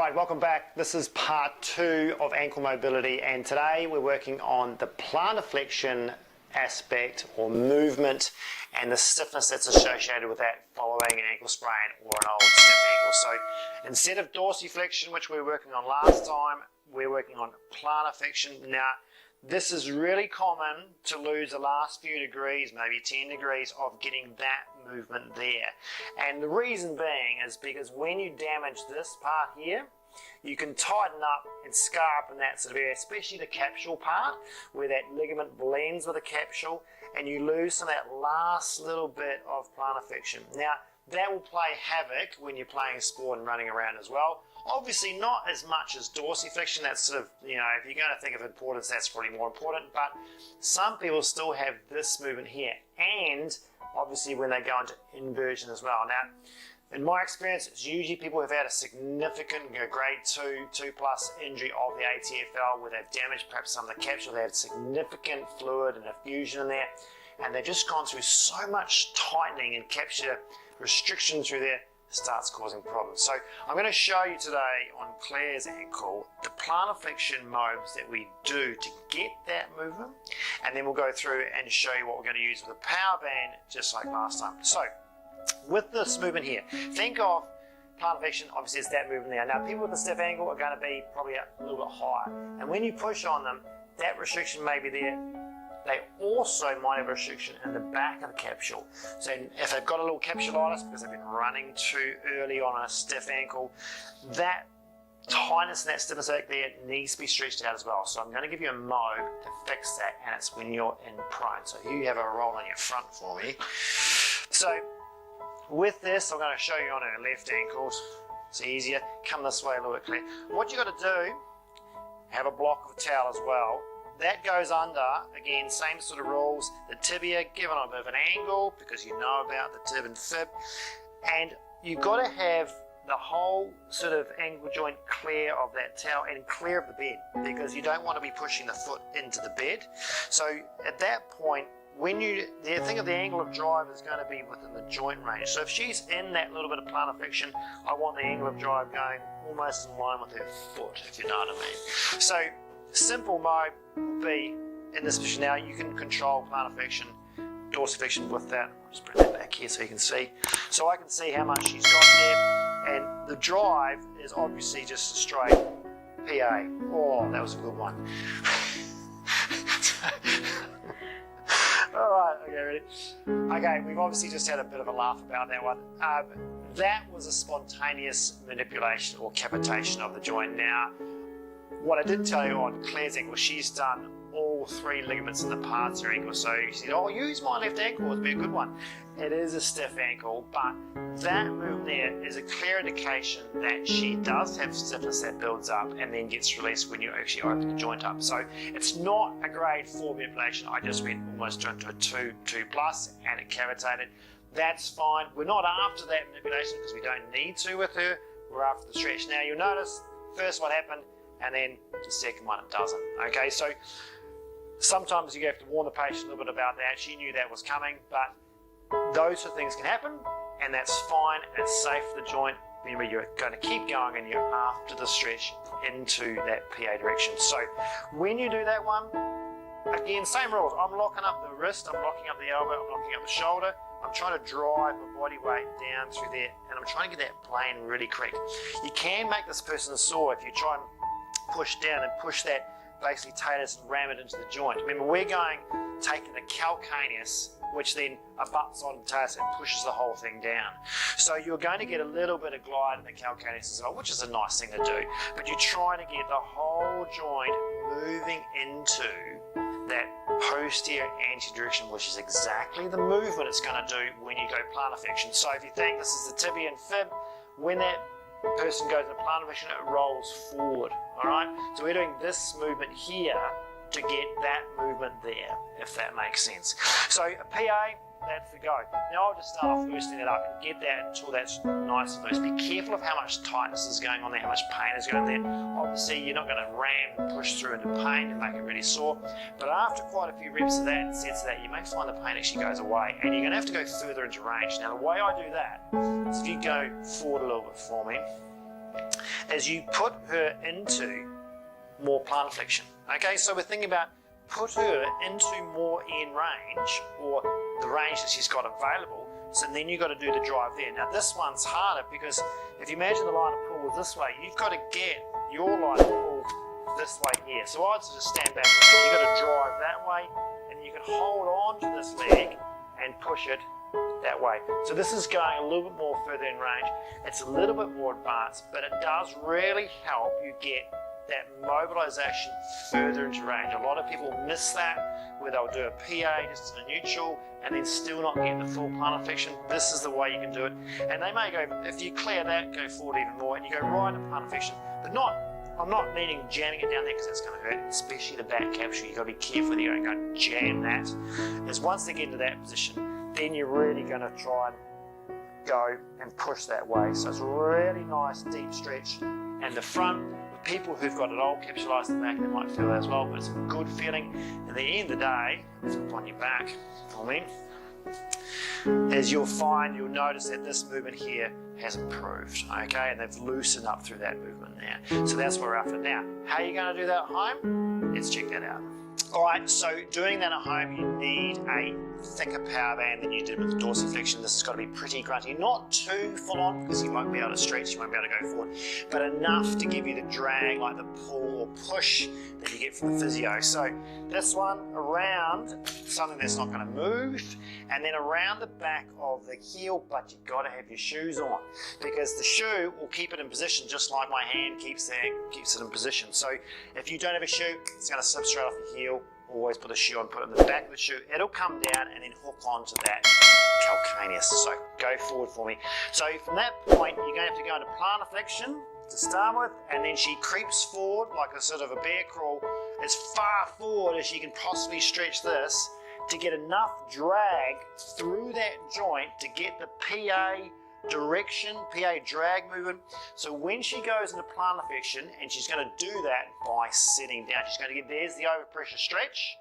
Alright, welcome back. This is part 2 of ankle mobility, and today we're working on the plantar flexion aspect or movement and the stiffness that's associated with that following an ankle sprain or an old stiff ankle. So instead of dorsiflexion, which we were working on last time, we're working on plantar flexion. Now, this is really common to lose the last few degrees, maybe 10 degrees of getting that movement there. And the reason being is because when you damage this part here, you can tighten up and scar up in that sort of area, especially the capsule part, where that ligament blends with the capsule, and you lose some of that last little bit of plantar flexion. Now, that will play havoc when you're playing sport and running around as well. Obviously not as much as dorsiflexion. That's sort of, if you're going to think of importance, that's probably more important, but some people still have this movement here, and obviously when they go into inversion as well. Now, in my experience, it's usually people who've had a significant grade 2 plus injury of the ATFL, where they've damaged perhaps some of the capsule, they have significant fluid and effusion in there, and they've just gone through so much tightening and capture restriction through there, starts causing problems. So I'm going to show you today on Claire's ankle the plantar flexion moves that we do to get that movement, and then we'll go through and show you what we're going to use with a power band just like last time. So with this movement here, think of plantar flexion, obviously it's that movement there. Now people with a stiff ankle are going to be probably a little bit higher, and when you push on them, that restriction may be there. They also might have a restriction in the back of the capsule. So if they've got a little capsulitis because they've been running too early on a stiff ankle, that tightness and that stiffness back there needs to be stretched out as well. So I'm going to give you a mode to fix that, and it's when you're in prone. So you have a roll on your front for me. So with this, I'm going to show you on our left ankle. It's easier. Come this way a little bit, Claire. What you got to do, have a block of towel as well. That goes under, again, same sort of rules, the tibia given on a bit of an angle because you know about the tib and fib, and you've got to have the whole sort of ankle joint clear of that towel and clear of the bed, because you don't want to be pushing the foot into the bed. So at that point, when you think of the angle of drive is going to be within the joint range. So if she's in that little bit of plantar flexion, I want the angle of drive going almost in line with her foot, if you know what I mean. So simple mode will be in this position. Now you can control plantar flexion, dorsiflexion with that. I'll just bring that back here so you can see. So I can see how much she's got there, and the drive is obviously just a straight PA. Oh, that was a good one. Alright, okay, ready? Okay, we've obviously just had a bit of a laugh about that one. That was a spontaneous manipulation or capitation of the joint. Now, what I did tell you on Claire's ankle, she's done all 3 ligaments in the parts of her ankle. So you said, oh, use my left ankle, it'd be a good one. It is a stiff ankle, but that move there is a clear indication that she does have stiffness that builds up and then gets released when you actually open the joint up. So it's not a grade 4 manipulation. I just went almost into a 2 plus, and it cavitated. That's fine. We're not after that manipulation because we don't need to with her. We're after the stretch. Now you'll notice first what happened, and then the second one it doesn't. Okay, so sometimes you have to warn the patient a little bit about that. She knew that was coming, but those sort of things can happen, and that's fine, and it's safe for the joint. Remember, you're going to keep going, and you're after the stretch into that PA direction. So when you do that one, again, same rules. I'm locking up the wrist, I'm locking up the elbow, I'm locking up the shoulder. I'm trying to drive my body weight down through there, and I'm trying to get that plane really correct. You can make this person sore if you try and push down and push that basically talus and ram it into the joint. Remember, we're taking the calcaneus, which then abuts on the talus and pushes the whole thing down. So you're going to get a little bit of glide in the calcaneus as well, which is a nice thing to do. But you're trying to get the whole joint moving into that posterior anterior direction, which is exactly the movement it's going to do when you go plantar flexion. So if you think this is the tibia and fib, when that person goes to plantar flexion, it rolls forward. Alright? So we're doing this movement here to get that movement there, if that makes sense. So a PA, that's the go. Now I'll just start off loosening it up and get that until that's nice and loose. Be careful of how much tightness is going on there, how much pain is going there. Obviously you're not going to ram and push through into pain and make it really sore, but after quite a few reps of that and sets of that, you may find the pain actually goes away, and you're going to have to go further into range. Now the way I do that is if you go forward a little bit for me, is you put her into more plantar flexion. Okay, so we're thinking about put her into more end range, or the range that she's got available, so then you've got to do the drive there. Now this one's harder because if you imagine the line of pull is this way, you've got to get your line of pull this way here. So I'd just stand back and you've got to drive that way, and you can hold on to this leg and push it that way. So this is going a little bit more further in range. It's a little bit more advanced, but it does really help you get that mobilization further into range. A lot of people miss that, where they'll do a PA just in a neutral and then still not get the full plantar flexion. This is the way you can do it. And they may go, if you clear that, go forward even more, and you go right into plantar flexion. But I'm not meaning jamming it down there, because that's going to hurt, especially the back capsule. You've got to be careful that you don't go jam that. Is once they get into that position, then you're really going to try and go and push that way. So it's a really nice deep stretch. And the front, people who've got it all capsulized in the back, they might feel that as well, but it's a good feeling. At the end of the day, flip on your back for me, as you'll notice that this movement here has improved, okay, and they've loosened up through that movement now. So that's what we're after. Now, how are you going to do that at home? Let's check that out. Alright, so doing that at home, you need a thicker power band than you did with the dorsiflexion. This has got to be pretty grunty, not too full on, because you won't be able to stretch, you won't be able to go forward, but enough to give you the drag, like the pull or push that you get from the physio. So this one around something that's not going to move, and then around the back of the heel, but you've got to have your shoes on, because the shoe will keep it in position just like my hand keeps it in position. So if you don't have a shoe, it's going to slip straight off the heel. Always put a shoe on, put it in the back of the shoe. It'll come down and then hook onto that calcaneus. So go forward for me. So from that point, you're going to have to go into plantar flexion to start with, and then she creeps forward like a sort of a bear crawl as far forward as she can possibly stretch this to get enough drag through that joint to get the PA direction, PA drag movement. So when she goes into plantar flexion, and she's going to do that by sitting down, she's going to get, there's the overpressure stretch.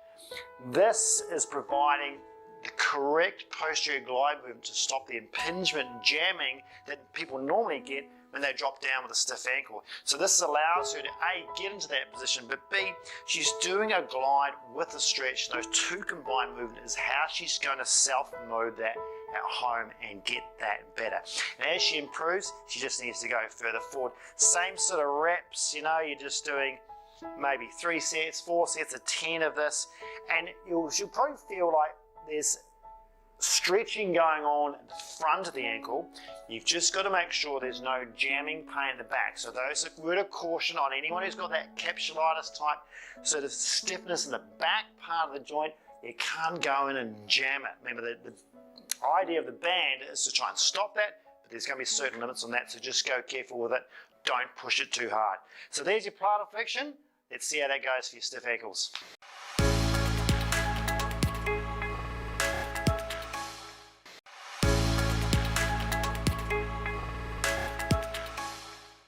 This is providing the correct posterior glide movement to stop the impingement jamming that people normally get when they drop down with a stiff ankle. So this allows her to A, get into that position, but B, she's doing a glide with a stretch. Those two combined movements is how she's going to self-mode that at home and get that better. And as she improves, she just needs to go further forward. Same sort of reps, you know, you're just doing maybe 3 sets, 4 sets of 10 of this, and she'll probably feel like there's stretching going on at the front of the ankle. You've just got to make sure there's no jamming pain in the back. So those are word of caution on anyone who's got that capsulitis type sort of stiffness in the back part of the joint. You can't go in and jam it. Remember, the idea of the band is to try and stop that, but there's going to be certain limits on that, so just go careful with it. Don't push it too hard. So there's your plantar flexion. Let's see how that goes for your stiff ankles.